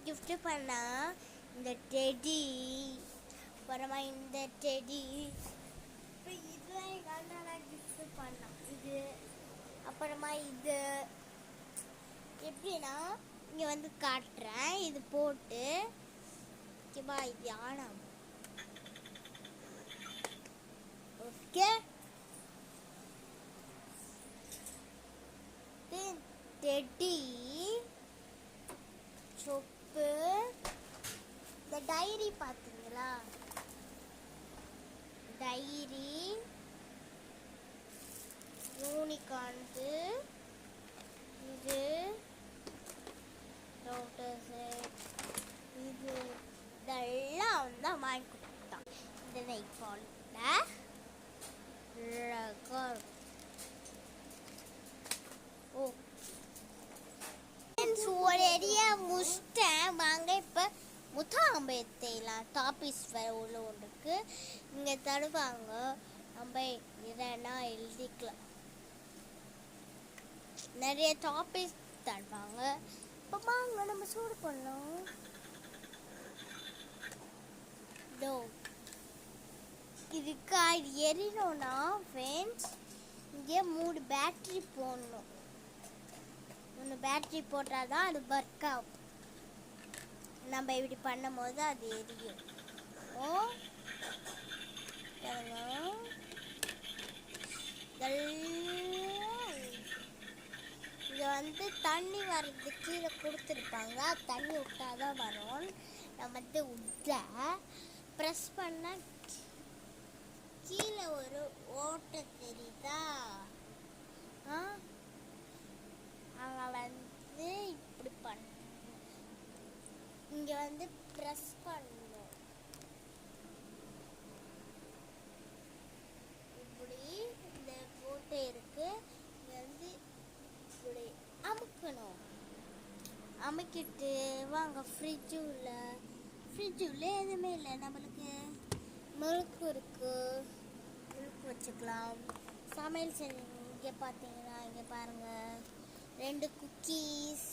Gift பண்ணா இந்த teddy, அப்புறமா இந்த டெடி, இதெல்லாம் எங்கள் அண்ணா கிஃப்ட் பண்ணான். இது அப்புறமா இது எப்படின்னா இங்கே வந்து காட்டுறேன். இது போட்டு ஓகேவா, இது ஆனாம். ஓகே, டெடி, சொப்பு, இந்த டைரி பார்த்தீங்களா, டைரி, யூனிகார்ன்ஸு, இது லோட்டஸு, இது இதெல்லாம் தான் வாங்கி கொடுத்தான். இந்த நைஃபால் ஓ ஒரு ஏரியா முடிச்சிட்டேன். வாங்க இப்போ முத்தாம்பயத்தைலாம் டாபிஸ் உள்ள ஒன்றுக்கு இங்கே தருவாங்க. நம்ம இதனா எழுதிக்கலாம். நிறைய டாபிக்ஸ் தருவாங்க. இப்போ வாங்க நம்ம சூடு பண்ணலாம். இதுக்கு எரியணும்னா ஃப்ரெண்ட்ஸ் இங்கே 3 பேட்டரி போடணும். 3 பேட்டரி போட்டால் தான் அது ஒர்க் ஆகும். நம்ம இப்படி பண்ணும் போது அது எரியும். இங்கே வந்து தண்ணி வர்றதுக்கு கீழே கொடுத்துருப்பாங்க. தண்ணி விட்டாதான் வரும். நம்ம வந்து விட்ட ப்ரெஸ் பண்ணால் கீழே ஒரு ஓட்டை தெரியுதா? அங்கே வந்து இப்படி பண்ணணும். இங்கே வந்து ப்ரெஸ் பண்ணணும். இப்படி இந்த ஓட்டை இருக்கு. இங்கே வந்து இப்படி அமுக்கணும். அமுக்கிட்டு வாங்க ஃப்ரிட்ஜு உள்ள எதுவுமே இல்லை. நம்மளுக்கு முறுக்கு இருக்கு, முறுக்கு வச்சுக்கலாம். சமையல் செஞ்சு இங்கே பார்த்தீங்கன்னா இங்கே பாருங்கள் 2 குக்கீஸ்,